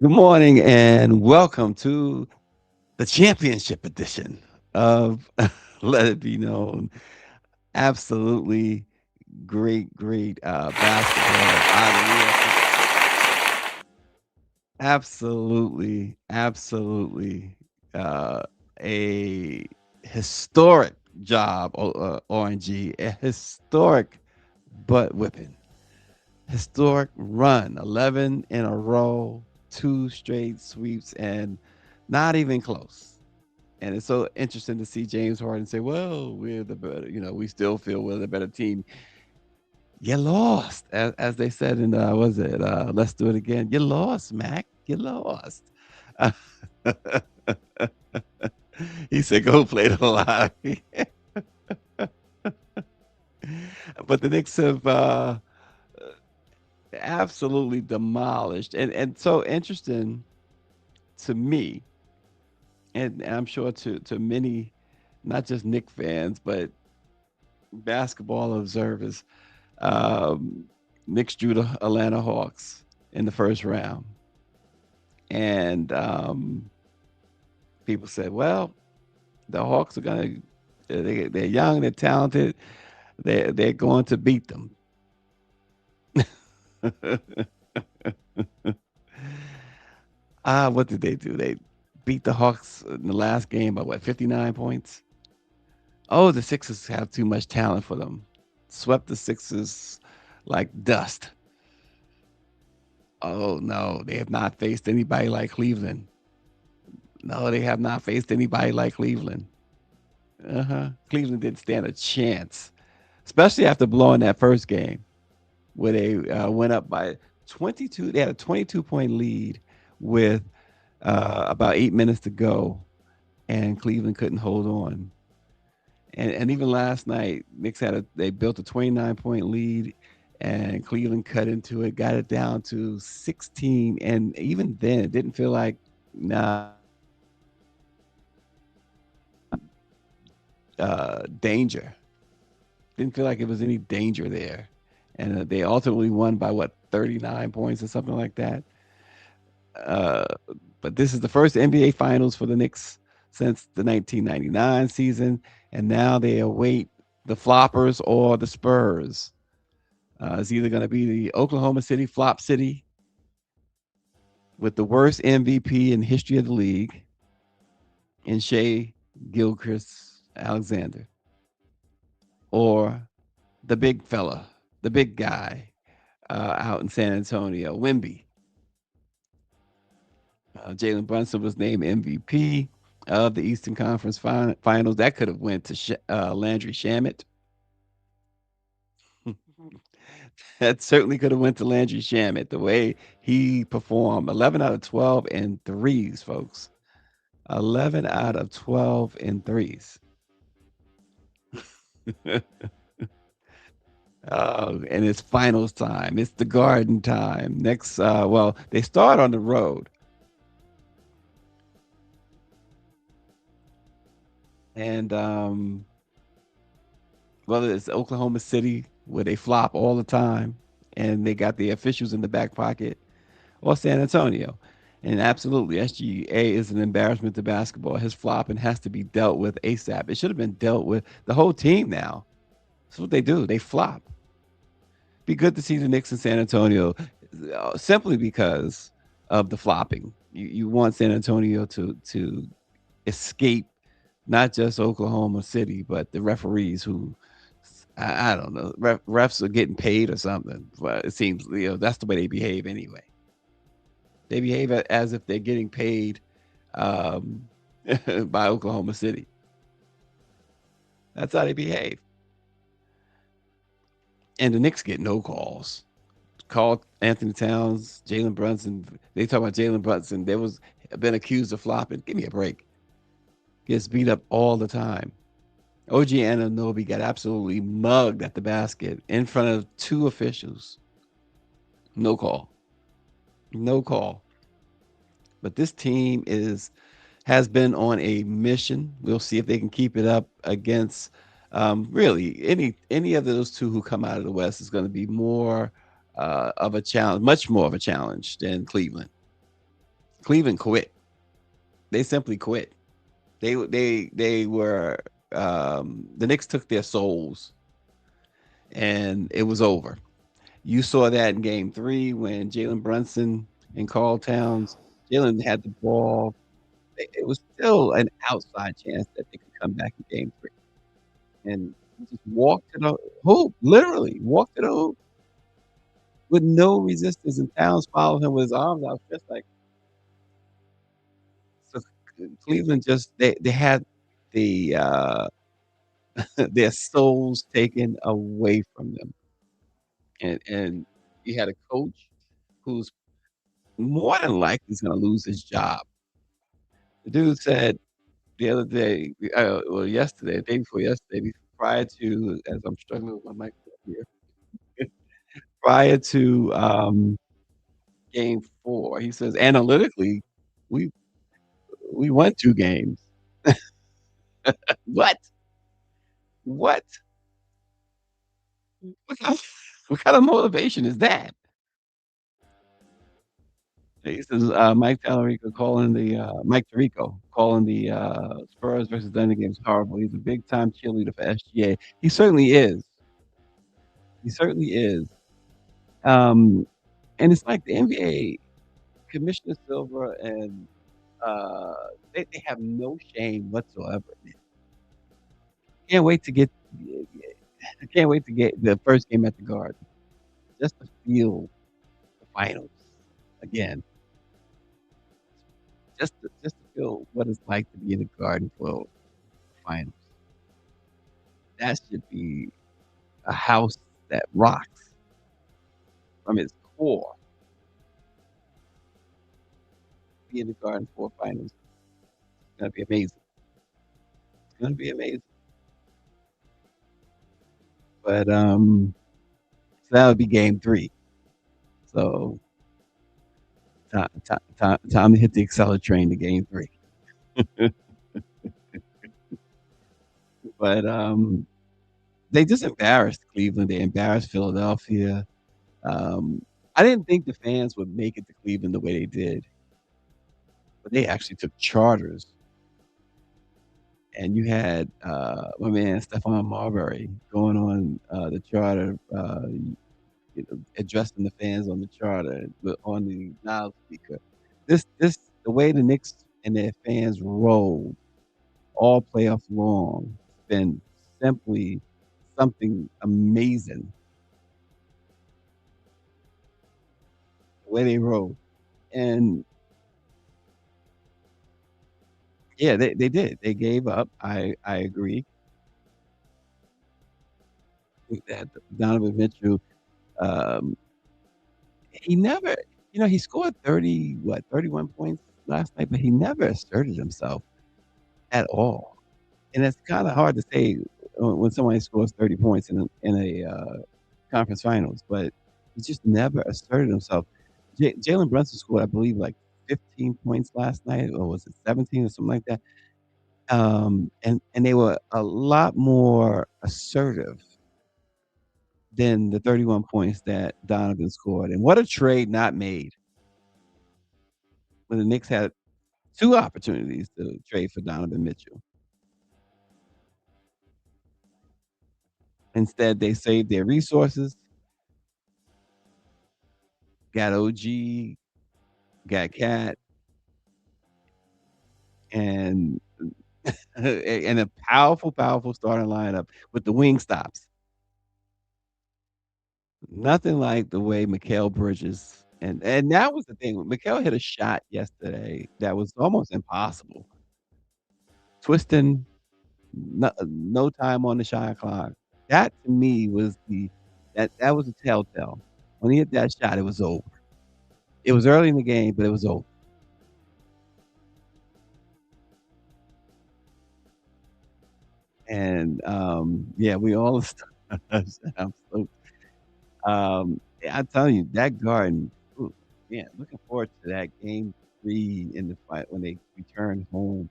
Good morning and welcome to the championship edition of Let It Be Known. Absolutely great basketball out of absolutely uh, a historic job, RNG, a historic butt whipping. Historic run, 11 in a row, two straight sweeps, and not even close. And it's so interesting to see James Harden say, "Well, we're the better, we still feel we're the better team." You lost, as they said in was it? Let's do it again. You lost, Mac. You lost. Uh, he said, "Go play the lottery." But the Knicks have absolutely demolished, and so interesting to me, and I'm sure to many, not just Knick fans, but basketball observers. Um, Knicks drew the Atlanta Hawks in the first round, and people said, "Well, the Hawks are gonna. They're young, they're talented, they're going to beat them." What did they do? They beat the Hawks in the last game by what, 59 points? Oh, the Sixers have too much talent for them. Swept the Sixers like dust. Oh no, they have not faced anybody like Cleveland. No, they have not faced anybody like Cleveland. Cleveland didn't stand a chance, especially after blowing that first game where they went up by 22. They had a 22-point lead with about 8 minutes to go, and Cleveland couldn't hold on. And even last night, Knicks they built a 29-point lead, and Cleveland cut into it, got it down to 16, and even then, it didn't feel like danger. Didn't feel like it was any danger there, and they ultimately won by what, 39 points or something like that. Uh, but this is the first NBA Finals for the Knicks since the 1999 season, and now they await the floppers or the Spurs. It's either going to be the Oklahoma City Flop City with the worst MVP in history of the league in Shea Gilchrist Alexander, or the big fella, the big guy out in San Antonio, Wimby. Jalen Brunson was named MVP of the Eastern Conference Finals. That could have went to Landry Shamet. That certainly could have went to Landry Shamet. The way he performed, 11 out of 12 in threes, folks. 11 out of 12 in threes. And it's finals time. It's the Garden time. Next, well, they start on the road, and whether it's Oklahoma City where they flop all the time, and they got the officials in the back pocket, or San Antonio. And absolutely, SGA is an embarrassment to basketball. His flopping has to be dealt with ASAP. It should have been dealt with the whole team now. That's what they do. They flop. Be good to see the Knicks in San Antonio, simply because of the flopping. You want San Antonio to escape not just Oklahoma City, but the referees who, I don't know, refs are getting paid or something. But it seems that's the way they behave anyway. They behave as if they're getting paid um, by Oklahoma City. That's how they behave. And the Knicks get no calls. Called Anthony Towns, Jalen Brunson. They talk about Jalen Brunson. There was been accused of flopping. Give me a break. Gets beat up all the time. OG Ananobi got absolutely mugged at the basket in front of two officials. No call. No call. But this team has been on a mission. We'll see if they can keep it up against really any of those two who come out of the West is going to be more of a challenge, much more of a challenge than Cleveland. Cleveland quit. They simply quit. They were the Knicks took their souls and it was over. You saw that in game 3 when Jalen Brunson and Carl Towns, Jalen had the ball. It was still an outside chance that they could come back in game 3. And he just walked to the hoop, literally walked to the hoop with no resistance. And Towns followed him with his arms outstretched like so. Cleveland just they had the their souls taken away from them. And you had a coach who's more than likely is going to lose his job. The dude said the other day, well, yesterday, the day before yesterday, prior to, as I'm struggling with my mic here, prior to game 4, he says, analytically, we we won 2 games. What? What? What kind, what kind of motivation is that? He says, Mike Tirico calling the Spurs versus Thunder games horrible. He's a big time cheerleader for SGA. He certainly is. He certainly is. Um, and it's like the NBA Commissioner Silver and uh, they have no shame whatsoever. Can't wait to get. I can't wait to get the first game at the Garden just to feel the finals again. Just to feel what it's like to be in the Garden for the finals. That should be a house that rocks from its core. Be in the Garden for finals. It's gonna be amazing. It's gonna be amazing. But so that would be game 3. So time to hit the accelerator train to game 3. But they just embarrassed Cleveland. They embarrassed Philadelphia. Um, I didn't think the fans would make it to Cleveland the way they did, but they actually took charters. And you had my man Stephon Marbury going on the charter, addressing the fans on the charter on the loudspeaker. This the way the Knicks and their fans rolled all playoffs long. It's been simply something amazing the way they roll. And yeah, they did. They gave up. I agree that Donovan Mitchell, um, he never, he scored 31 points last night, but he never asserted himself at all. And it's kind of hard to say when somebody scores 30 points in a conference finals, but he just never asserted himself. Jalen Brunson scored, I believe, like 15 points last night, or was it 17 or something like that? And they were a lot more assertive than the 31 points that Donovan scored. And what a trade not made when the Knicks had 2 opportunities to trade for Donovan Mitchell. Instead, they saved their resources, got OG, got Cat, and and a powerful, powerful starting lineup with the wing stops. Nothing like the way Mikal Bridges and that was the thing. Mikal hit a shot yesterday that was almost impossible. Twisting, no time on the shot clock. That to me was that was a telltale. When he hit that shot, it was over. It was early in the game, but it was over. And yeah, we all I'm so I tell you, that Garden, ooh, man, looking forward to that game 3 in the fight when they return home.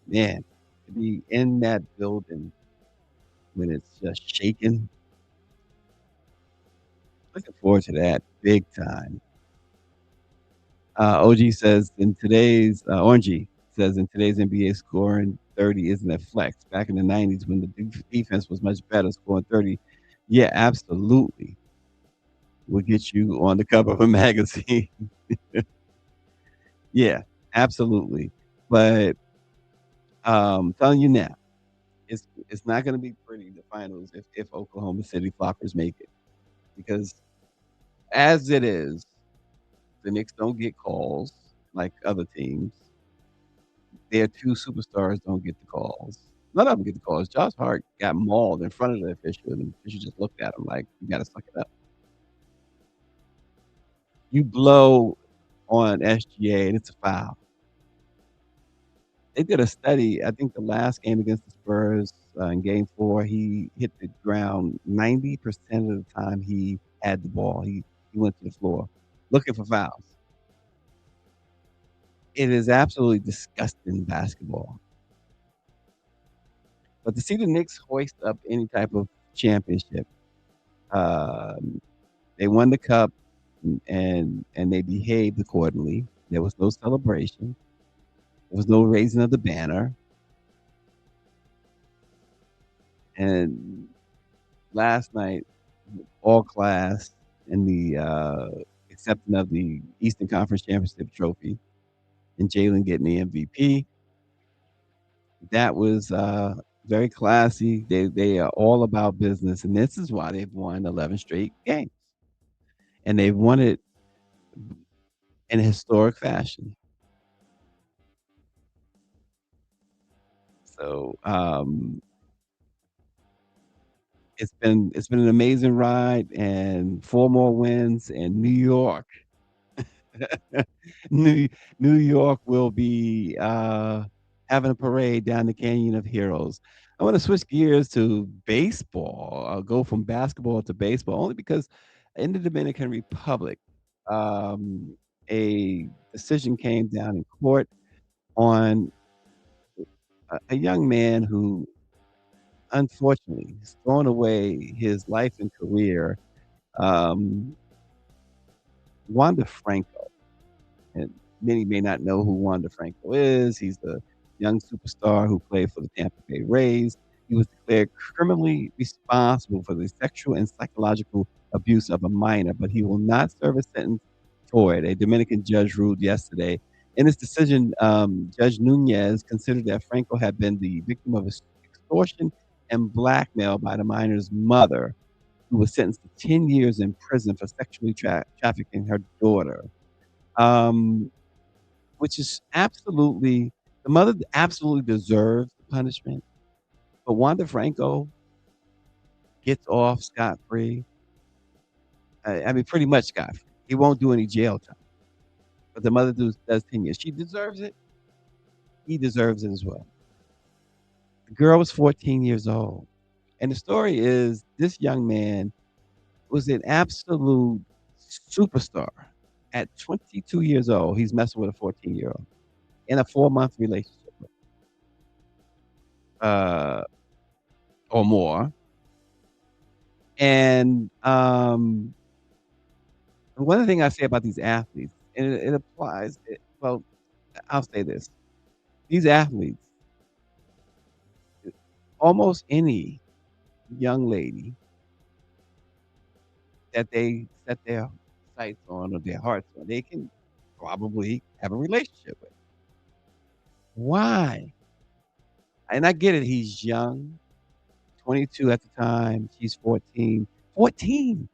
Man, to be in that building when it's just shaking, looking forward to that big time. OG says in today's Orangey says in today's NBA, scoring 30 isn't a flex. Back in the 90s when the defense was much better, scoring 30, yeah, absolutely would get you on the cover of a magazine. Yeah, absolutely. But telling you now, it's not going to be pretty the finals if Oklahoma City Floppers make it because as it is, the Knicks don't get calls like other teams. Their two superstars don't get the calls. None of them get the calls. Josh Hart got mauled in front of the official, and the official just looked at him like, "You got to suck it up." You blow on SGA, and it's a foul. They did a study. I think the last game against the Spurs in Game 4, he hit the ground 90% of the time he had the ball. He went to the floor looking for fouls. It is absolutely disgusting basketball. But to see the Knicks hoist up any type of championship, um, they won the cup and they behaved accordingly. There was no celebration. There was no raising of the banner. And last night, all class in the accepting of the Eastern Conference Championship trophy and Jalen getting the MVP. That was very classy. They are all about business, and this is why they've won 11 straight games, and they've won it in a historic fashion. So it's been an amazing ride, and four more wins, and New York, New New York will be having a parade down the Canyon of Heroes. I want to switch gears to baseball. I'll go from basketball to baseball only because in the Dominican Republic, um, a decision came down in court on a young man who unfortunately has thrown away his life and career, um, Wanda Franco. And many may not know who Wanda Franco is. He's a young superstar who played for the Tampa Bay Rays. He was declared criminally responsible for the sexual and psychological abuse of a minor, but he will not serve a sentence for it. A Dominican judge ruled yesterday. In his decision, Judge Nunez considered that Franco had been the victim of extortion and blackmail by the minor's mother, who was sentenced to 10 years in prison for sexually trafficking her daughter. Um, which is absolutely the mother absolutely deserves the punishment, but Wanda Franco gets off scot-free. I mean, pretty much scot-free. He won't do any jail time, but the mother does 10 years. She deserves it. He deserves it as well. The girl was 14 years old, and the story is this young man was an absolute superstar. At 22 years old, he's messing with a 14-year-old in a 4-month relationship, uh, or more. And one thing I say about these athletes, and it applies. Well, I'll say this: these athletes, almost any young lady that they set their sights on or their hearts on, they can probably have a relationship with. Why? And I get it. He's young, 22 at the time. She's 14. 14.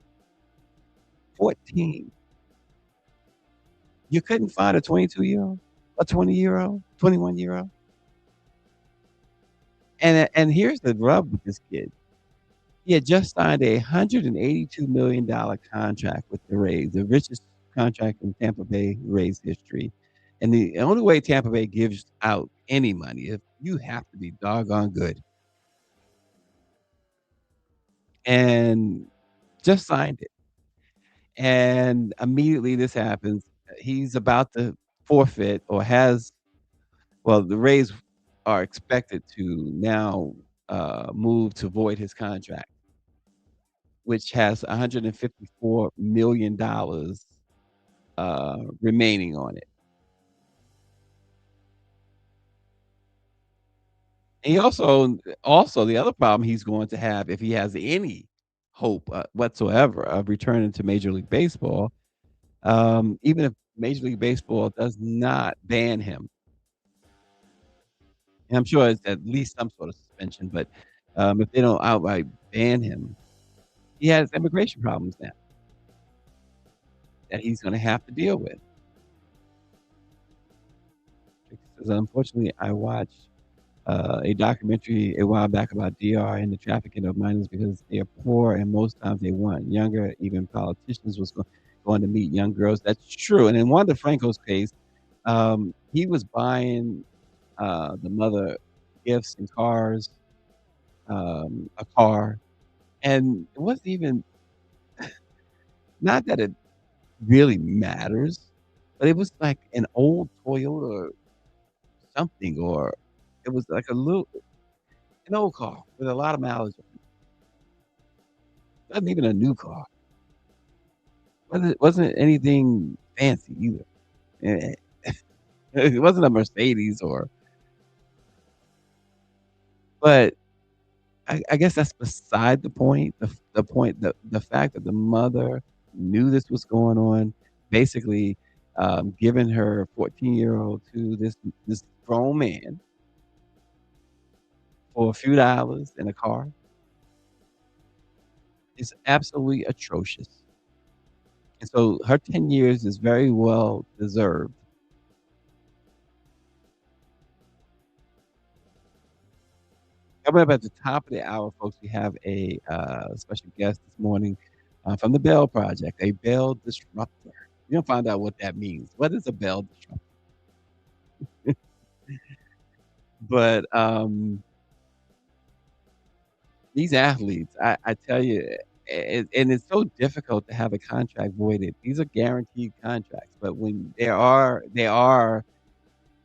14. You couldn't find a 22-year-old, a 20-year-old, 21-year-old. And here's the rub with this kid. He had just signed a $182 million contract with the Rays, the richest contract in Tampa Bay Rays history. And the only way Tampa Bay gives out any money is you have to be doggone good. And just signed it. And immediately this happens. He's about to forfeit or has, well, the Rays are expected to now move to void his contract, which has $154 million remaining on it. And he also the other problem he's going to have if he has any hope, whatsoever of returning to Major League Baseball, even if Major League Baseball does not ban him, and I'm sure it's at least some sort of suspension, but, if they don't outright ban him, he has immigration problems now that he's gonna have to deal with. Because unfortunately, I watched, a documentary a while back about DR and the trafficking of minors because they are poor and most times they want younger, even politicians was going to meet young girls. That's true, and in Wanda Franco's case, he was buying, the mother gifts and cars, a car, and it wasn't even not that it really matters, but it was like an old Toyota or something, or it was like an old car with a lot of mileage on it. Wasn't even a new car. Wasn't anything fancy either. Eh, it wasn't a Mercedes or but I guess that's beside the point. The point the fact that the mother knew this was going on, basically, giving her 14-year-old to this grown man for a few dollars in a car is absolutely atrocious. And so her 10 years is very well deserved. Coming up at the top of the hour, folks, we have a, special guest this morning, from the Bell Project, a Bell Disruptor. You'll find out what that means. What is a Bell Disruptor? But, these athletes, I tell you, and it's so difficult to have a contract voided. These are guaranteed contracts, but when there are,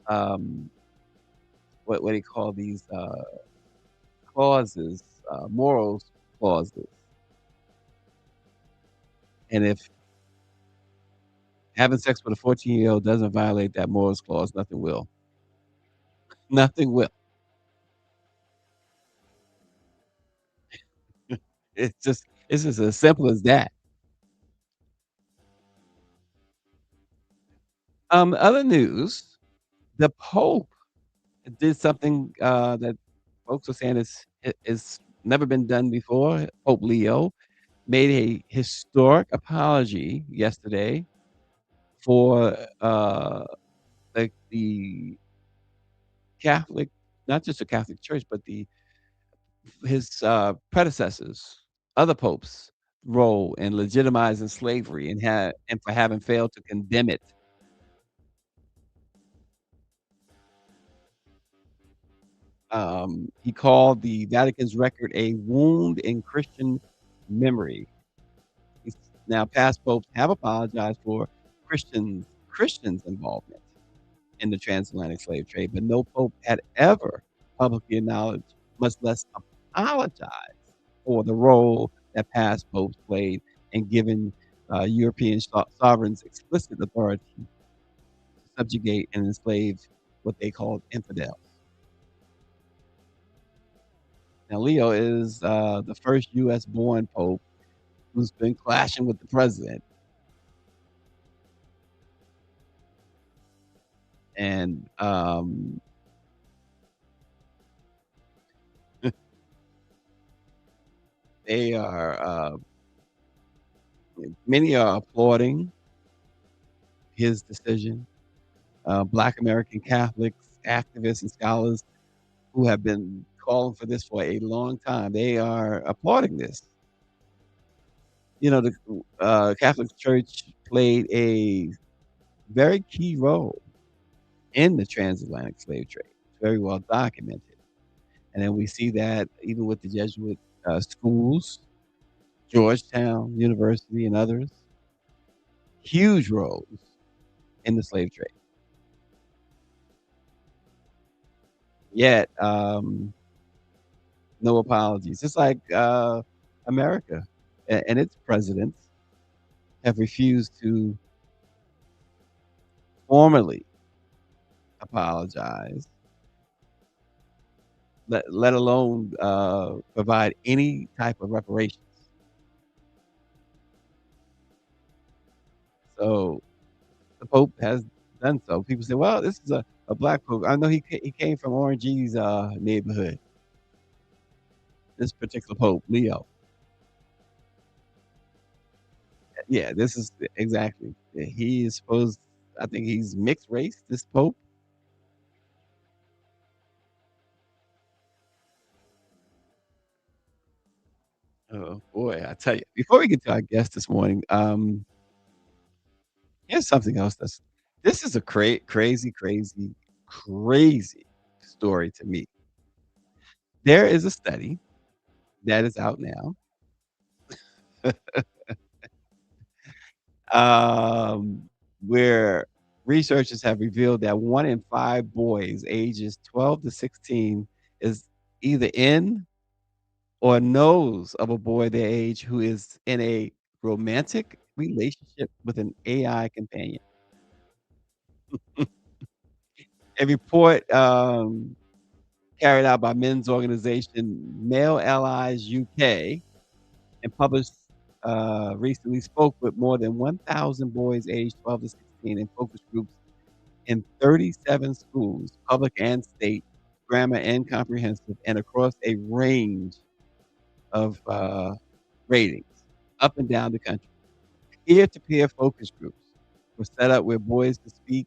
um, what do you call these, clauses, morals clauses. And if having sex with a 14-year-old doesn't violate that morals clause, nothing will. Nothing will. It's just as simple as that. Other news, the Pope did something, that folks are saying is never been done before. Pope Leo made a historic apology yesterday for, the Catholic not just the Catholic Church, but his, predecessors, other popes' role in legitimizing slavery and for having failed to condemn it. He called the Vatican's record a wound in Christian memory. He's now past popes have apologized for Christians' involvement in the transatlantic slave trade, but no pope had ever publicly acknowledged, much less apologize for the role that past popes played in giving European sovereigns explicit authority to subjugate and enslave what they called infidels. Now, Leo is the first U.S. born pope who's been clashing with the president, and they are many are applauding his decision. Black American Catholics, activists, and scholars who have been calling for this for a long time, they are applauding this. You know, the Catholic Church played a very key role in the transatlantic slave trade. It's very well documented. And then we see that even with the Jesuit schools, Georgetown University, and others, huge roles in the slave trade. Yet, no apologies. It's like America and its presidents have refused to formally apologize, let alone, provide any type of reparations. So, the Pope has done so. People say, "Well, this is a black Pope." I know he came from Orange's, neighborhood, this particular Pope, Leo. Yeah, this is exactly. He is supposed I think he's mixed race, this Pope. Oh, boy, I tell you. Before we get to our guest this morning, here's something else this is a crazy, crazy, crazy story to me. There is a study that is out now, um, where researchers have revealed that 1 in 5 boys ages 12 to 16 is either in or knows of a boy their age who is in a romantic relationship with an AI companion. A report, carried out by men's organization Male Allies UK and published, recently spoke with more than 1,000 boys aged 12 to 16 in focus groups in 37 schools, public and state, grammar and comprehensive, and across a range of, ratings up and down the country. Peer-to-peer focus groups were set up where boys could speak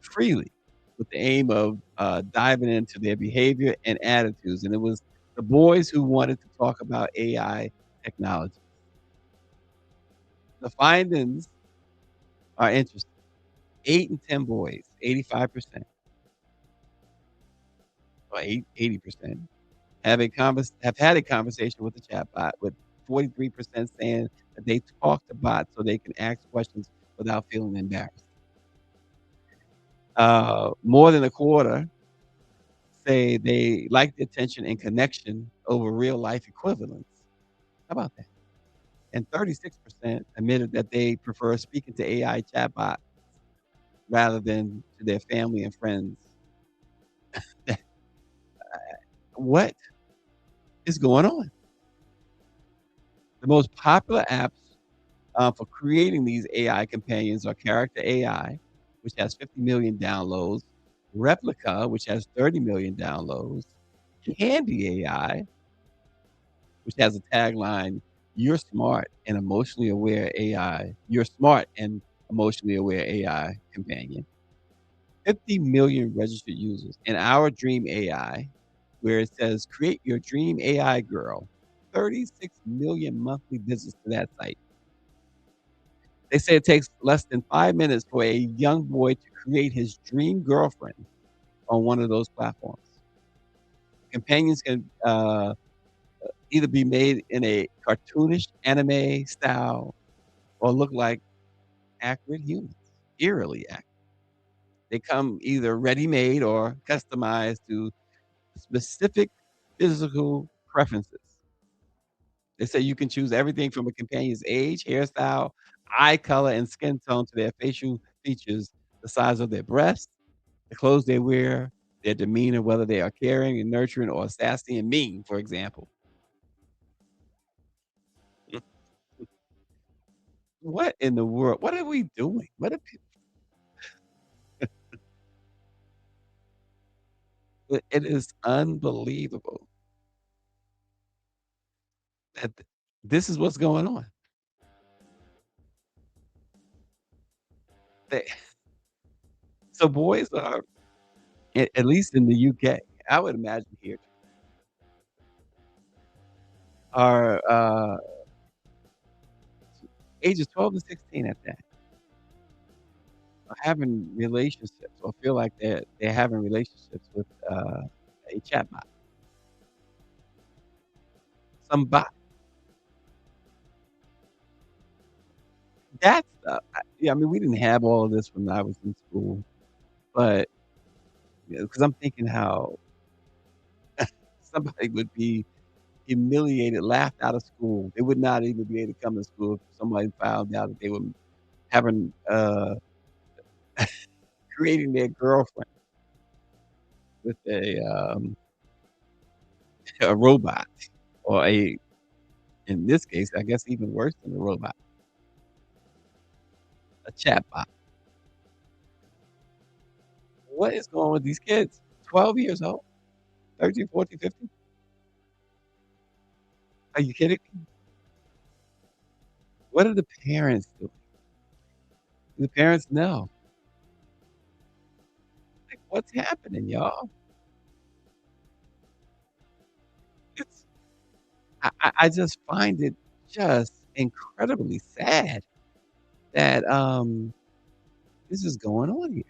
freely with the aim of, diving into their behavior and attitudes, and it was the boys who wanted to talk about AI technology. The findings are interesting. 8 in 10 boys, 85%, or 80%, have had a conversation with the chatbot, with 43% saying that they talk to bots so they can ask questions without feeling embarrassed. More than a quarter say they like the attention and connection over real life equivalents. How about that? And 36% admitted that they prefer speaking to AI chatbot rather than to their family and friends. What is going on? The most popular apps for creating these AI companions are Character AI, which has 50 million downloads, Replica, which has 30 million downloads, Candy AI, which has a tagline, "You're smart and emotionally aware AI. You're smart and emotionally aware AI companion." 50 million registered users. And Our Dream AI, where it says, "Create your dream AI girl." 36 million monthly visits to that site. They say it takes less than 5 minutes for a young boy to create his dream girlfriend on one of those platforms. Companions can, either be made in a cartoonish anime style or look like accurate humans, eerily accurate. They come either ready-made or customized to specific physical preferences. They say you can choose everything from a companion's age, hairstyle, eye color, and skin tone to their facial features, the size of their breasts, the clothes they wear, their demeanor, whether they are caring and nurturing or sassy and mean, for example. What in the world? What are we doing? What are people it is unbelievable that this is what's going on. They so boys are at least in the UK, I would imagine here, are, ages 12 to 16 at that, are having relationships or feel like they're having relationships with, a chatbot, some bot. That stuff, yeah, I mean, we didn't have all of this when I was in school, but, because I'm thinking how somebody would be humiliated, laughed out of school. They would not even be able to come to school if somebody found out that they were having, creating their girlfriend with a robot or in this case, I guess even worse than a robot, a chatbot. What is going on with these kids? 12 years old, 13, 14, 15. Are you kidding me? What are the parents doing? Do the parents know? Like, what's happening, y'all? It's I just find it just incredibly sad that, this is going on here.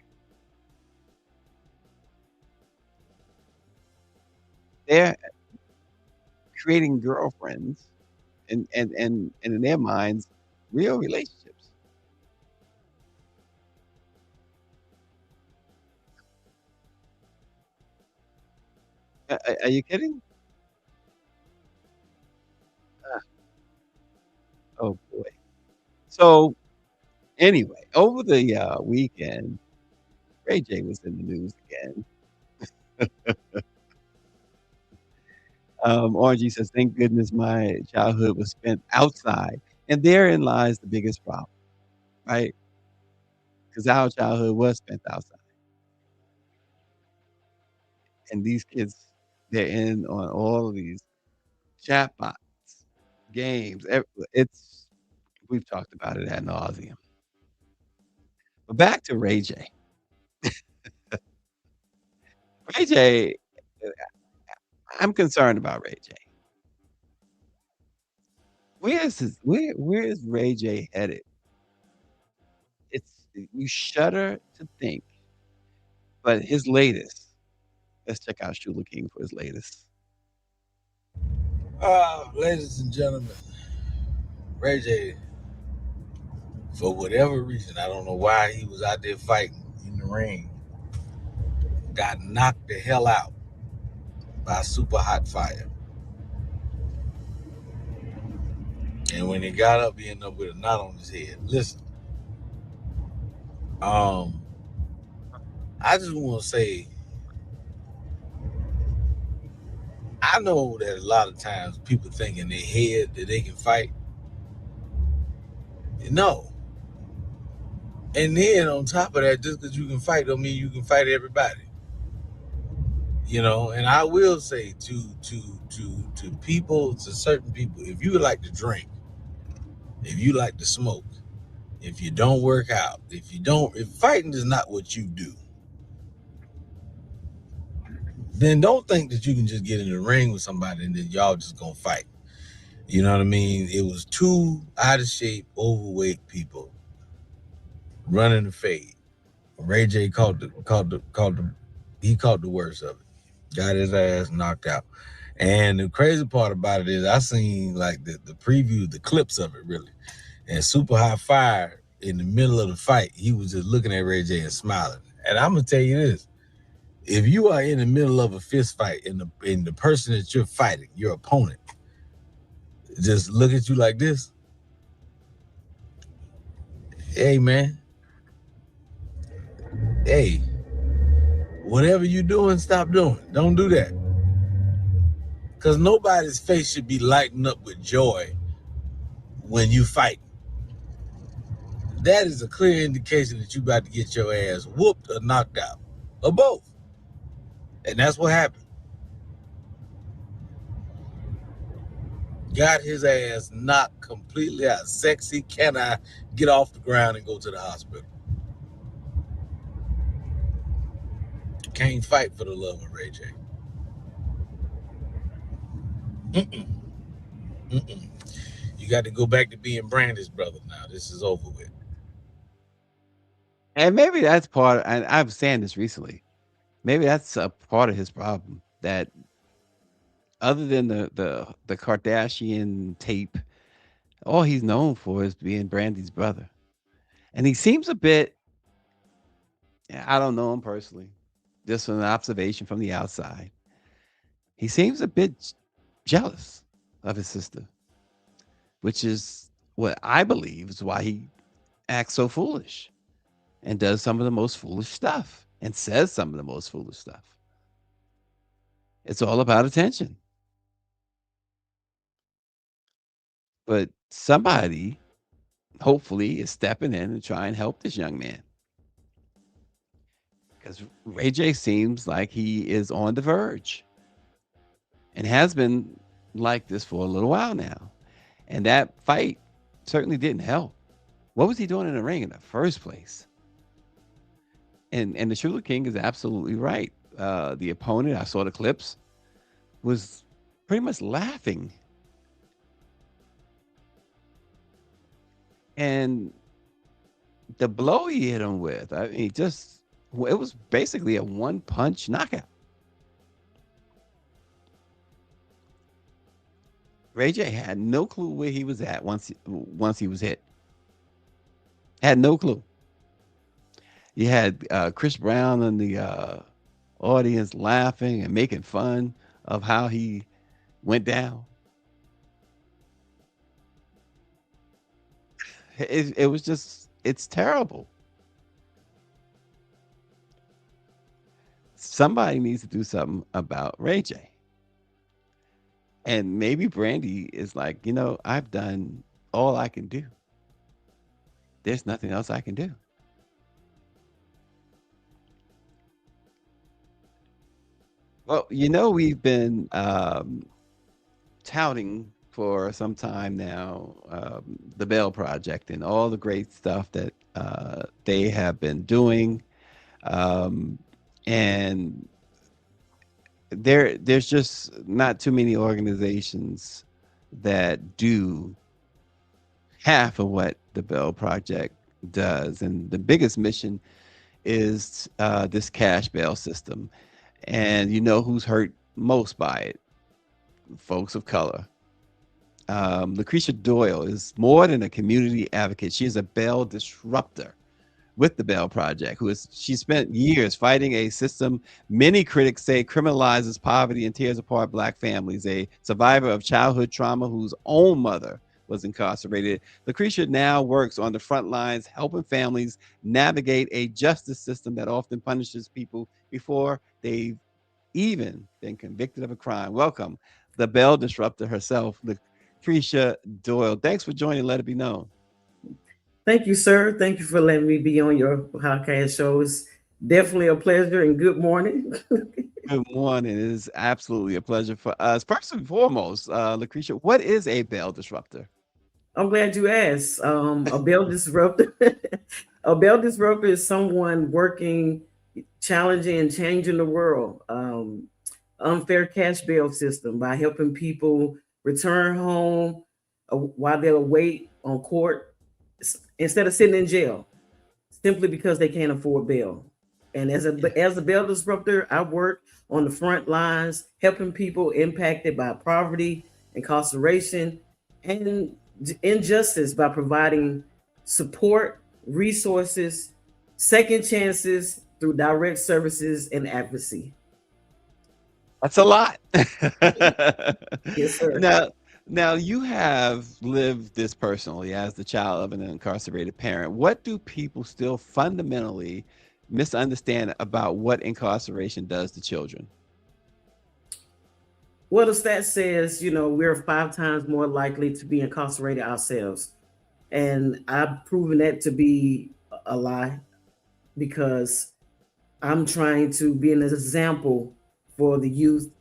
They're creating girlfriends and in their minds, real relationships. Are you kidding? Uh, oh, boy. So, anyway, over the, weekend, Ray J was in the news again. RG says, "Thank goodness my childhood was spent outside." And therein lies the biggest problem, right? Because our childhood was spent outside, and these kids, they're in on all of these chatbots, games, it's we've talked about it ad nauseum. But back to Ray J. Ray J, uh, I'm concerned about Ray J. Where is Ray J headed? It's you shudder to think, but his latest, let's check out Shula King for his latest. Ladies and gentlemen, Ray J, for whatever reason, I don't know why he was out there fighting in the ring, got knocked the hell out by super hot fire. And when he got up, he ended up with a knot on his head. Listen, um, I just want to say, I know that a lot of times people think in their head that they can fight. No. And then on top of that, just because you can fight don't mean you can fight everybody. And I will say to people, to certain people, if you like to drink, if you like to smoke, if you don't work out, if fighting is not what you do, then don't think that you can just get in the ring with somebody and then y'all just gonna fight. You know what I mean? It was two out of shape, overweight people running the fade. Ray J he caught the worst of it. Got his ass knocked out. And the crazy part about it is I seen like the preview, the clips of it really. And Super High Fire in the middle of the fight, he was just looking at Ray J and smiling. And I'm gonna tell you this: if you are in the middle of a fist fight and the person that you're fighting, your opponent, just look at you like this, hey man, hey, whatever you doing, stop doing. Don't do that. Because nobody's face should be lighting up with joy when you fight. That is a clear indication that you about to get your ass whooped or knocked out. Or both. And that's what happened. Got his ass knocked completely out. Sexy, can I get off the ground and go to the hospital? Can't fight for the love of Ray J. Mm-mm, mm-mm. You got to go back to being Brandy's brother now. This is over with. And maybe that's part and I was saying this recently. Maybe that's a part of his problem that other than the Kardashian tape, all he's known for is being Brandy's brother. And he seems a bit I don't know him personally, just from an observation from the outside. He seems a bit jealous of his sister, which is what I believe is why he acts so foolish. and does some of the most foolish stuff and says some of the most foolish stuff. It's all about attention. But somebody, hopefully, is stepping in and trying to help this young man because Ray J seems like he is on the verge and has been like this for a little while now. And that fight certainly didn't help. What was he doing in the ring in the first place? And the Sugar King is absolutely right. The opponent, I saw the clips, was pretty much laughing. And the blow he hit him with, I mean, just it was basically a one punch knockout. Ray J had no clue where he was at once he was hit. Had no clue. You had Chris Brown in the audience laughing and making fun of how he went down. It was just, it's terrible. Somebody needs to do something about Ray J. And maybe Brandy is like, I've done all I can do. There's nothing else I can do. Well, we've been touting for some time now the Bell Project and all the great stuff that they have been doing. Um, and there's just not too many organizations that do half of what the Bell Project does. And the biggest mission is this cash bail system. And you know who's hurt most by it? Folks of color. Lucretia Doyle is more than a community advocate. She is a bail disruptor with the Bell Project, she spent years fighting a system many critics say criminalizes poverty and tears apart Black families. A survivor of childhood trauma whose own mother was incarcerated, Lucretia now works on the front lines, helping families navigate a justice system that often punishes people before they've even been convicted of a crime. Welcome, the Bell Disruptor herself, Lucretia Doyle. Thanks for joining Let It Be Known. Thank you, sir. Thank you for letting me be on your podcast show. It's definitely a pleasure and good morning. Good morning. It is absolutely a pleasure for us. First and foremost, Lucretia, what is a Bell Disruptor? I'm glad you asked. A Bell Disruptor. A Bell Disruptor is someone working, challenging, and changing the world. Unfair cash bail system by helping people return home while they wait on court instead of sitting in jail simply because they can't afford bail. And as a bail disruptor, I work on the front lines, helping people impacted by poverty, incarceration, and injustice by providing support, resources, second chances through direct services and advocacy. That's a lot. Yes, sir. Now you have lived this personally as the child of an incarcerated parent. What do people still fundamentally misunderstand about what incarceration does to children? Well, the stat says, we're 5 times more likely to be incarcerated ourselves. And I've proven that to be a lie because I'm trying to be an example for the youth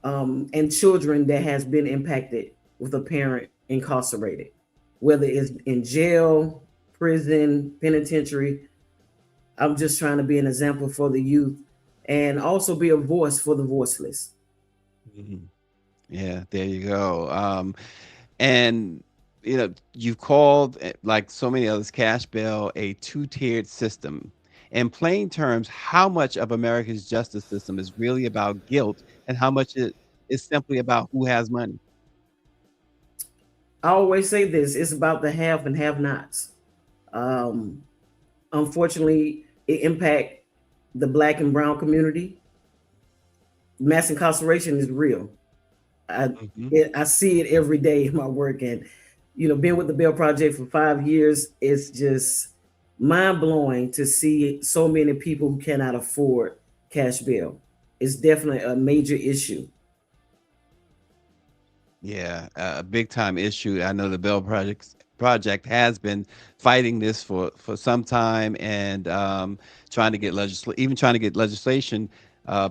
and children that has been impacted with a parent incarcerated, whether it's in jail, prison, penitentiary. I'm just trying to be an example for the youth and also be a voice for the voiceless. Mhm. Yeah, there you go. And you've called, like so many others, cash bail a two-tiered system. In plain terms, how much of America's justice system is really about guilt and how much it is simply about who has money? I always say this: it's about the have and have nots. Um, Unfortunately, it impact the Black and brown community. Mass incarceration is real. I Mhm. I see it every day in my work, and being with the Bell Project for 5 years, it's just mind blowing to see so many people who cannot afford cash bail. It's definitely a major issue. Yeah, a big time issue. I know the Bell Project has been fighting this for some time, and trying to get legislation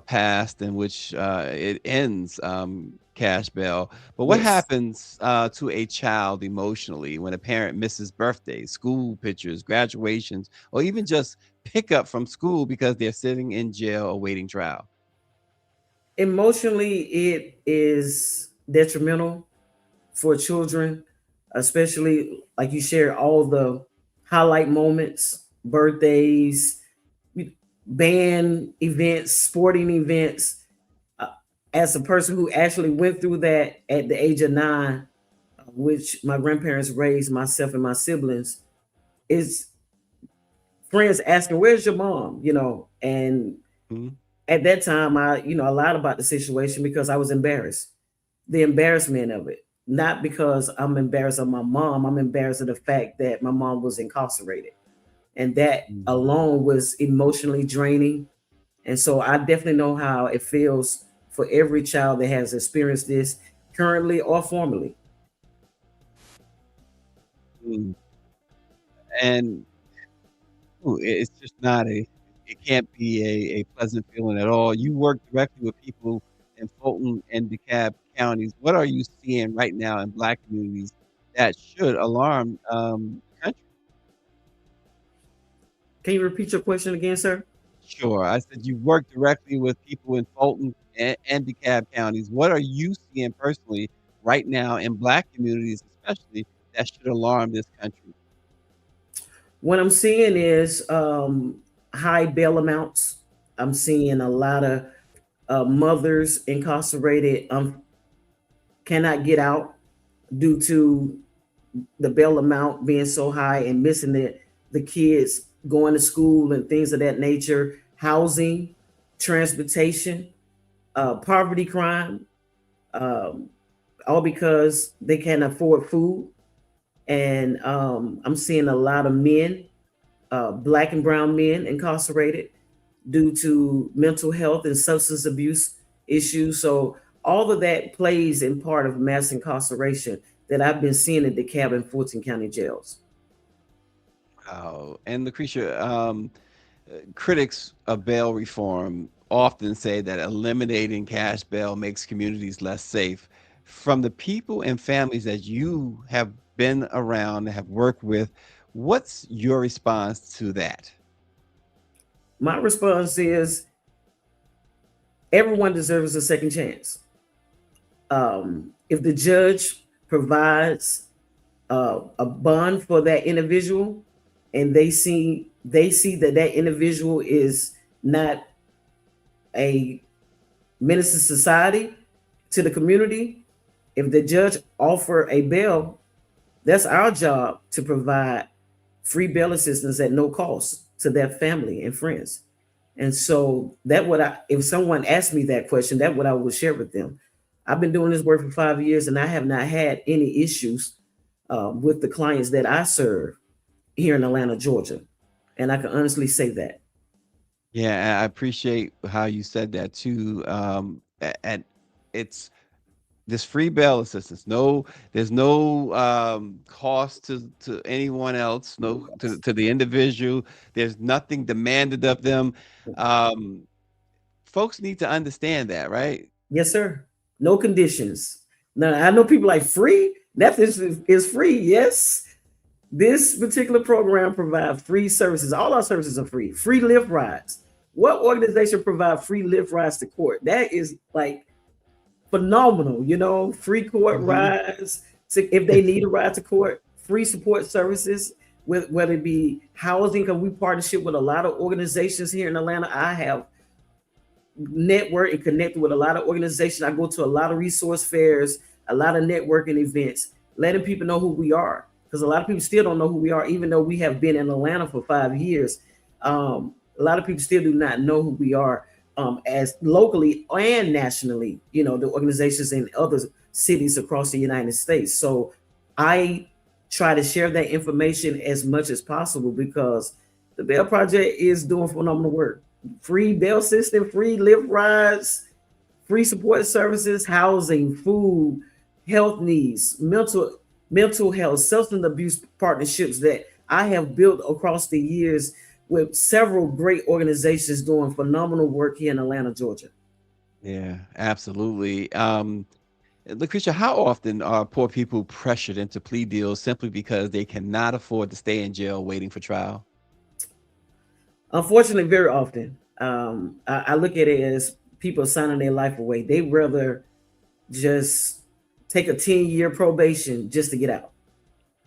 passed in which it ends cash bail. But what Yes. happens to a child emotionally when a parent misses birthdays, school pictures, graduations, or even just pickup from school because they're sitting in jail awaiting trial? Emotionally, it is detrimental for children, especially like you share all the highlight moments, birthdays, band events, sporting events. Uh, as a person who actually went through that at the age of 9, which my grandparents raised myself and my siblings, is friends asking, "Where's your mom?" And Mhm. at that time, I lied about the situation because I was embarrassed. The embarrassment of it, not because I'm embarrassed of my mom. I'm embarrassed of the fact that my mom was incarcerated, and that Mhm. alone was emotionally draining. And so I definitely know how it feels for every child that has experienced this currently or formerly. Mm. And it's just not it can't be a pleasant feeling at all. You work directly with people in Fulton and DeKalb counties. What are you seeing right now in Black communities that should alarm the country? Can you repeat your question again, sir? Sure. I said you work directly with people in Fulton and DeKalb counties. What are you seeing personally right now in Black communities, especially, that should alarm this country? What I'm seeing is high bail amounts. I'm seeing a lot of mothers incarcerated cannot get out due to the bail amount being so high and missing the kids going to school and things of that nature, housing, transportation, poverty crime, um, all because they can't afford food. And I'm seeing a lot of men, black and brown men, incarcerated due to mental health and substance abuse issues. So all of that plays in part of mass incarceration that I've been seeing at the DeKalb and Fulton County jails. Wow. And Lucretia, critics of bail reform often say that eliminating cash bail makes communities less safe. From the people and families that you have been around, have worked with, what's your response to that? My response is everyone deserves a second chance. If the judge provides a bond for that individual, and they see that that individual is not a menace to society, to the community, if the judge offer a bail, that's our job to provide free bail assistance at no cost to their family and friends. And so that what I if someone asked me that question, that what I would share with them. I've been doing this work for 5 years, and I have not had any issues with the clients that I serve here in Atlanta, Georgia, and I can honestly say that. Yeah, I appreciate how you said that too. And it's this free bail assistance. No, there's no cost to anyone else. No, to the individual. There's nothing demanded of them. Um, Folks need to understand that, right? Yes, sir. No conditions. Now I know people like free. Netflix is free. Yes, this particular program provides free services. All our services are free. Free lift rides. What organization provide free lift rides to court? That is like phenomenal. Free court Hmm. rides if they need a ride to court. Free support services, whether it be housing, because we partnership with a lot of organizations here in Atlanta. I have network and connected with a lot of organizations. I go to a lot of resource fairs, a lot of networking events, letting people know who we are. Because a lot of people still don't know who we are, even though we have been in Atlanta for 5 years. A lot of people still do not know who we are, as locally and nationally. The organizations in other cities across the United States. So I try to share that information as much as possible because the Bell Project is doing phenomenal work. Free Bell system, free lift rides, free support services, housing, food, health needs, mental health, substance abuse partnerships that I have built across the years with several great organizations doing phenomenal work here in Atlanta, Georgia. Yeah, absolutely. Lucretia, how often are poor people pressured into plea deals simply because they cannot afford to stay in jail waiting for trial? Unfortunately, very often, I look at it as people signing their life away. They rather just take a 10-year probation just to get out.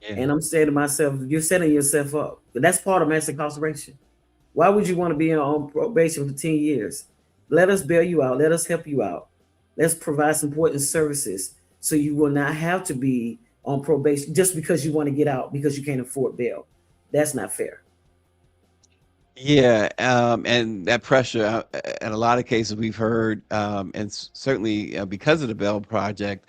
Yeah, And I'm saying to myself, you're setting yourself up. That's part of mass incarceration. Why would you want to be on probation for 10 years? Let us bail you out. Let us help you out. Let's provide some important services so you will not have to be on probation just because you want to get out because you can't afford bail. That's not fair. yeah, and that pressure, in a lot of cases, we've heard, and certainly because of the Bell Project,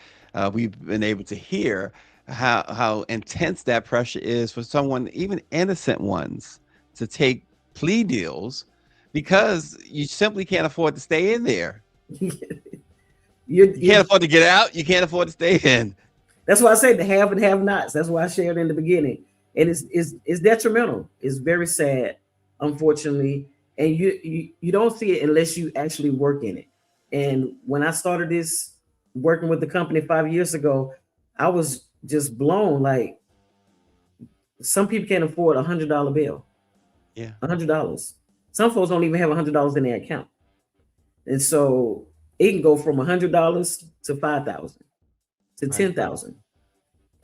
we've been able to hear how intense that pressure is for someone, even innocent ones, to take plea deals because you simply can't afford to stay in there. You You can't afford to get out. You can't afford to stay in. That's why I say the have and have nots. That's why I shared in the beginning. And it's detrimental. It's very sad, unfortunately. And you don't see it unless you actually work in it. And when I started this working with the company 5 years ago, I was just blown. Like some people can't afford $100 bill. Yeah, $100. Some folks don't even have $100 in their account. And so it can go from $100 to 5,000 to right. 10,000.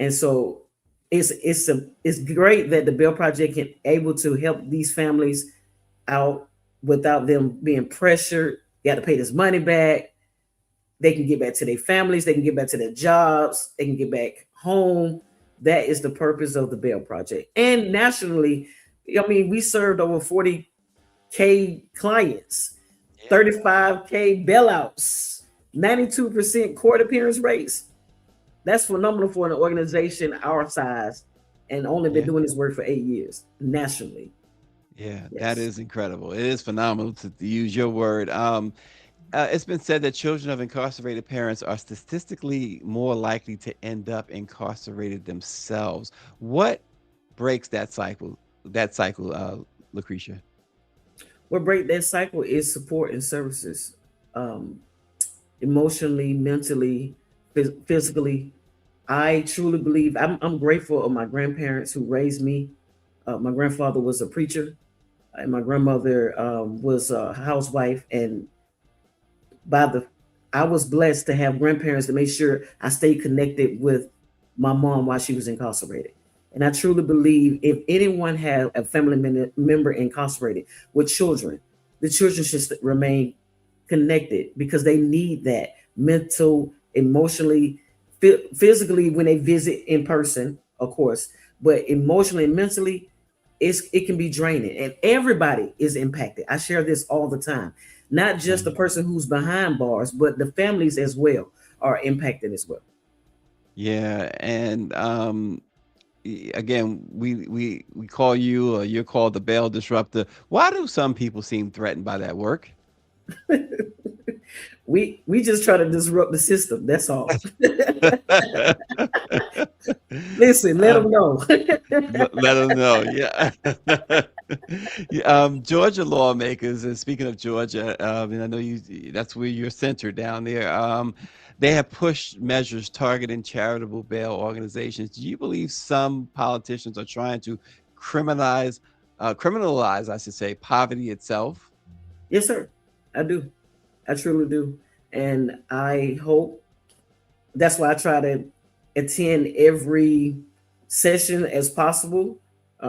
And so it's great that the Bell Project can able to help these families out without them being pressured. You got to pay this money back. They can get back to their families. They can get back to their jobs. They can get back home. That is the purpose of the Bell Project. And nationally, I mean, we served over 40K clients, Yeah, 35K bailouts, 92% court appearance rates. That's phenomenal for an organization our size and only been yeah. doing this work for 8 years nationally. Yeah, that Yes. is incredible. It is phenomenal to use your word. It's been said that children of incarcerated parents are statistically more likely to end up incarcerated themselves. What breaks that cycle? That cycle, Lucretia. What break that cycle is support and services, um, emotionally, mentally, physically. I truly believe I'm grateful of my grandparents who raised me. My grandfather was a preacher, and my grandmother was a housewife, and by the I was blessed to have grandparents to make sure I stayed connected with my mom while she was incarcerated. And I truly believe if anyone had a family member incarcerated with children, the children should remain connected because they need that mental, emotionally, physically when they visit in person, of course, but emotionally and mentally, it can be draining, and everybody is impacted. I share this all the time, not just the Mhm. person who's behind bars, but the families as well are impacted as well. Yeah, and again, we call you, or you're called the Bell Disruptor. Why do some people seem threatened by that work? We just try to disrupt the system. That's all. Listen, let Uh, them know. let them know. Yeah. Yeah, Georgia lawmakers, and speaking of Georgia, and I know that's where you're centered down there. They have pushed measures targeting charitable bail organizations. Do you believe some politicians are trying to criminalize, criminalize, I should say, poverty itself? Yes, sir. I do. I truly do. And I hope that's why I try to attend every session as possible.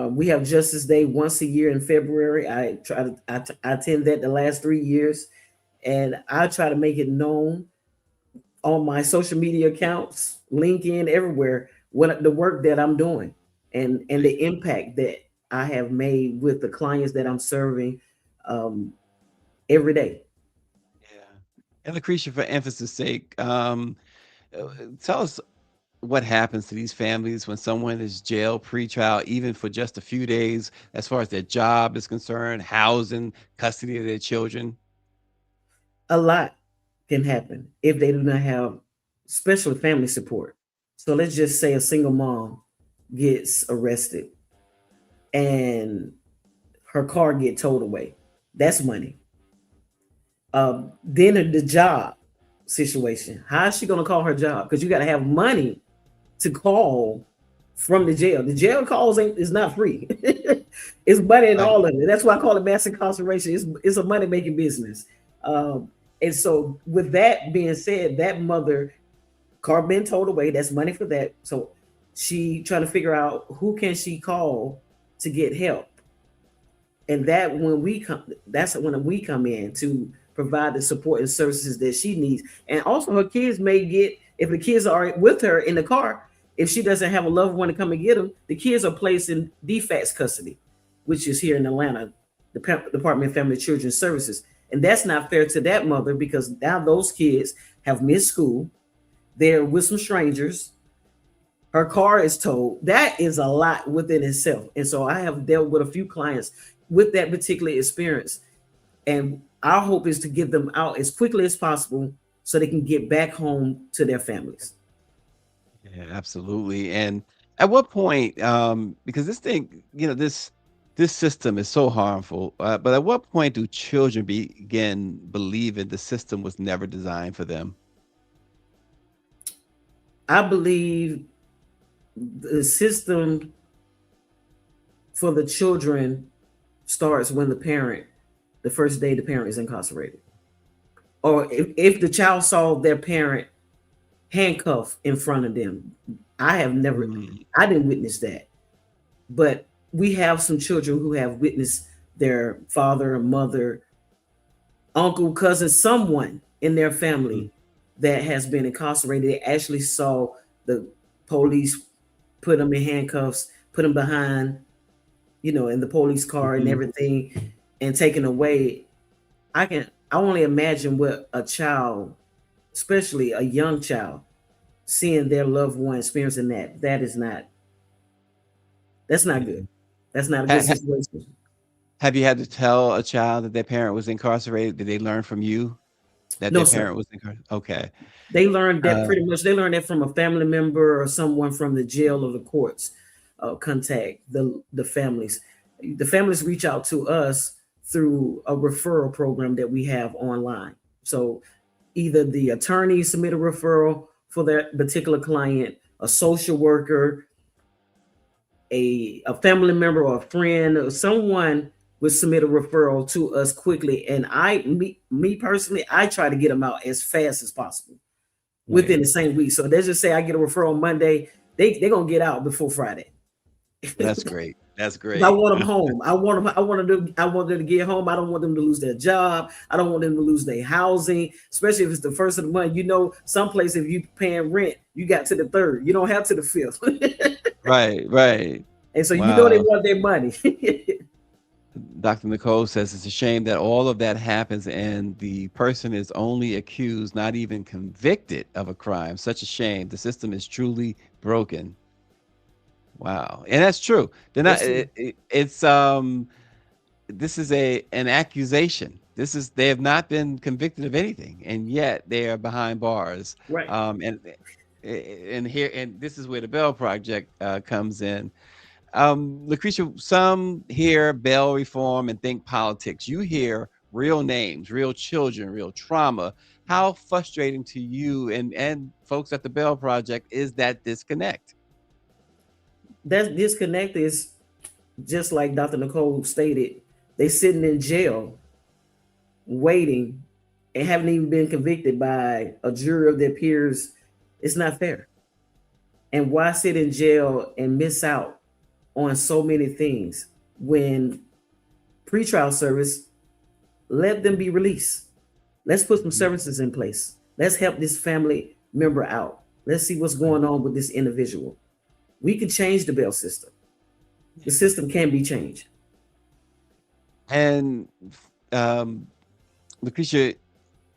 We have Justice Day once a year in February. I attend that the last 3 years, and I try to make it known on my social media accounts, LinkedIn, everywhere, what the work that I'm doing and the impact that I have made with the clients that I'm serving um, every day. Yeah. And Lucretia, for emphasis sake, uh, tell us what happens to these families when someone is jailed pre-trial, even for just a few days, as far as their job is concerned, housing, custody of their children? A lot can happen if they do not have special family support. So let's just say a single mom gets arrested and her car get towed away. That's money. Then the job situation. How is she going to call her job? Because you got to have money to call from the jail. The jail calls is not free. It's money in Right. all of it. That's why I call it mass incarceration. It's a money making business. And so, with that being said, that mother car been towed away. That's money for that. So she trying to figure out who can she call to get help. And that's when we come in to provide the support and services that she needs. And also her kids may get, if the kids are with her in the car, if she doesn't have a loved one to come and get them, the kids are placed in DFACS custody, which is here in Atlanta, the Department of Family and Children's Services. And that's not fair to that mother because now those kids have missed school. They're with some strangers. Her car is towed. That is a lot within itself. And so I have dealt with a few clients with that particular experience. And our hope is to get them out as quickly as possible so they can get back home to their families. Yeah, absolutely. And at what point, because this thing, this system is so harmful, but at what point do children begin believing the system was never designed for them? I believe the system for the children starts when the first day the parent is incarcerated. Or if the child saw their parent handcuffed in front of them. Mm. I didn't witness that. But we have some children who have witnessed their father or mother, uncle, cousin, someone in their Mm. family that has been incarcerated. They actually saw the police put them in handcuffs, put them behind, in the police car and Mhm. everything, and taken away. I only imagine what a child, especially a young child, seeing their loved one experiencing that. That's not good. Yeah. That's not a good Ha- ha- situation. have you had to tell a child that their parent was incarcerated? Did they learn from you that No, their sir. parent was incarcerated? Okay. They learned that Uh, pretty much. They learned that from a family member or someone from the jail or the courts. Contact the families. The families reach out to us through a referral program that we have online. So either the attorney submit a referral for that particular client, a social worker, a family member or a friend or someone would submit a referral to us quickly. And me personally, I try to get them out as fast as possible within right. the same week. So let's just say I get a referral Monday, they're gonna get out before Friday. That's great. That's I great. want them home. I want them to get home. I don't want them to lose their job. I don't want them to lose their housing, especially if it's the first of the month. Someplace if you paying rent, you got to the third. You don't have to the fifth. Right, right. And so they Wow. want their money. Dr. Nicole says it's a shame that all of that happens and the person is only accused, not even convicted of a crime. Such a shame. The system is truly broken. Wow. And that's true. They're not, That's true. it's, this is an accusation. They have not been convicted of anything, and yet they are behind bars. Right. And this is where the Bell Project comes in. Lucretia, some hear bail reform and think politics. You hear real names, real children, real trauma. How frustrating to you and folks at the Bell Project is that disconnect? That disconnect is just like Dr. Nicole stated. They sitting in jail waiting and haven't even been convicted by a jury of their peers. It's not fair. And why sit in jail and miss out on so many things when pretrial service, let them be released. Let's put some Mhm. services in place. Let's help this family member out. Let's see what's Right. going on with this individual. We can change the bail system. The system can be changed. And um, Lucretia,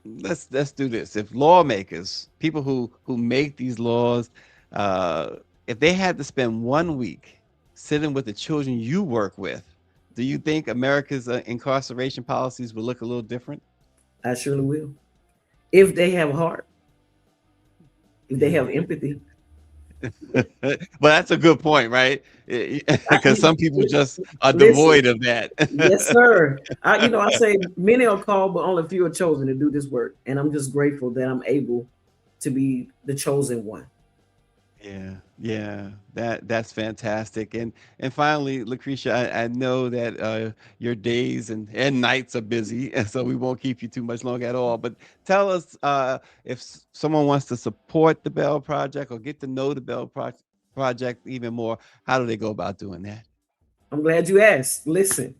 let's do this. If lawmakers, people who make these laws, uh, if they had to spend 1 week sitting with the children you work with, do you think America's incarceration policies would look a little different? I surely will. If they have heart, if they Yeah. have empathy. But that's a good point, right? Because some people just are Listen, devoid of that. yes, sir. I say many are called, but only few are chosen to do this work. And I'm just grateful that I'm able to be the chosen one. Yeah, yeah, that's fantastic. And finally, Lucretia, I know that your days and nights are busy, and so we won't keep you too much long at all. But tell us if someone wants to support the Bell Project or get to know the Project even more, how do they go about doing that? I'm glad you asked. Listen,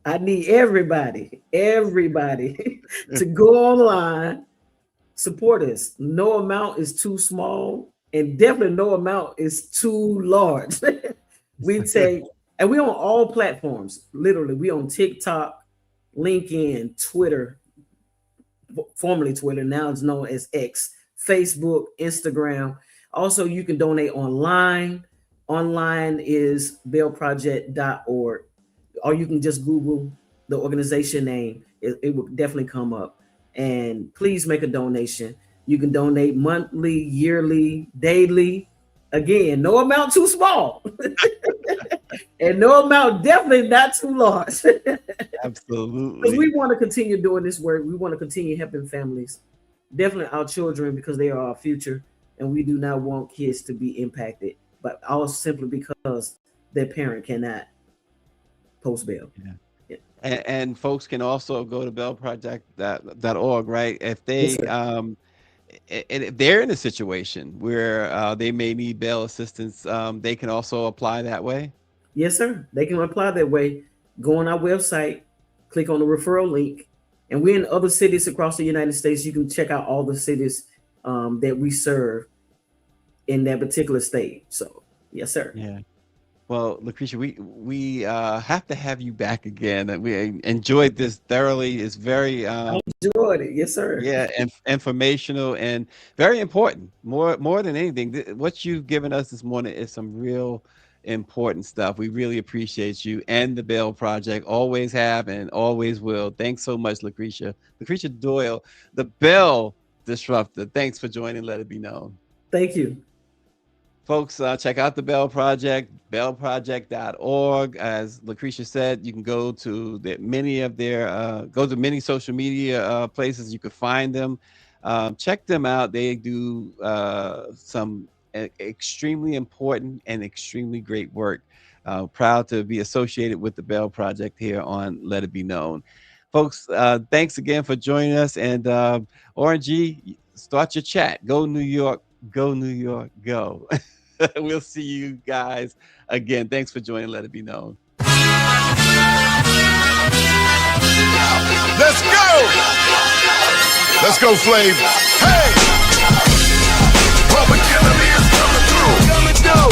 I need everybody to go online, support us. No amount is too small, and definitely no amount is too large. We take, and we on all platforms. Literally, we on TikTok, LinkedIn, Twitter, formerly Twitter, now it's known as X, Facebook, Instagram. Also, you can donate online. Online is bellproject.org, or you can just Google the organization name. It will definitely come up. And please make a donation. You can donate monthly, yearly, daily. Again, no amount too small, and no amount definitely not too large. Because Absolutely. we want to continue doing this work. We want to continue helping families, definitely our children, because they are our future, and we do not want kids to be impacted, but all simply because their parent cannot post bail. Yeah. Yeah. And folks can also go to bellproject.org, right? If Yes, they sir. and if they're in a situation where they may need bail assistance, they can also apply that way. Yes, sir. They can apply that way. Go on our website, click on the referral link, and we're in other cities across the United States. You can check out all the cities that we serve in that particular state. So, yes, sir. Yeah. Well, Lucretia, we have to have you back again. We enjoyed this thoroughly. It's very I enjoyed it. Yes, sir. yeah, and informational and very important. More than anything, what you've given us this morning is some real important stuff. We really appreciate you and the Bell Project. Always have and always will. Thanks so much, Lucretia. Lucretia Doyle, the Bell Disruptor. Thanks for joining. Let it be known. Thank you. Folks, check out the Bell Project, bellproject.org. As Lucretia said, you can go to go to many social media places. You can find them. Check them out. They do some extremely important and extremely great work. Proud to be associated with the Bell Project here on Let It Be Known. Folks, thanks again for joining us. And Orange, start your chat. Go New York, go New York, go. We'll see you guys again. Thanks for joining. Let it be known. Let's go! Let's go, Flav. Hey! Public enemy is coming through. Coming through.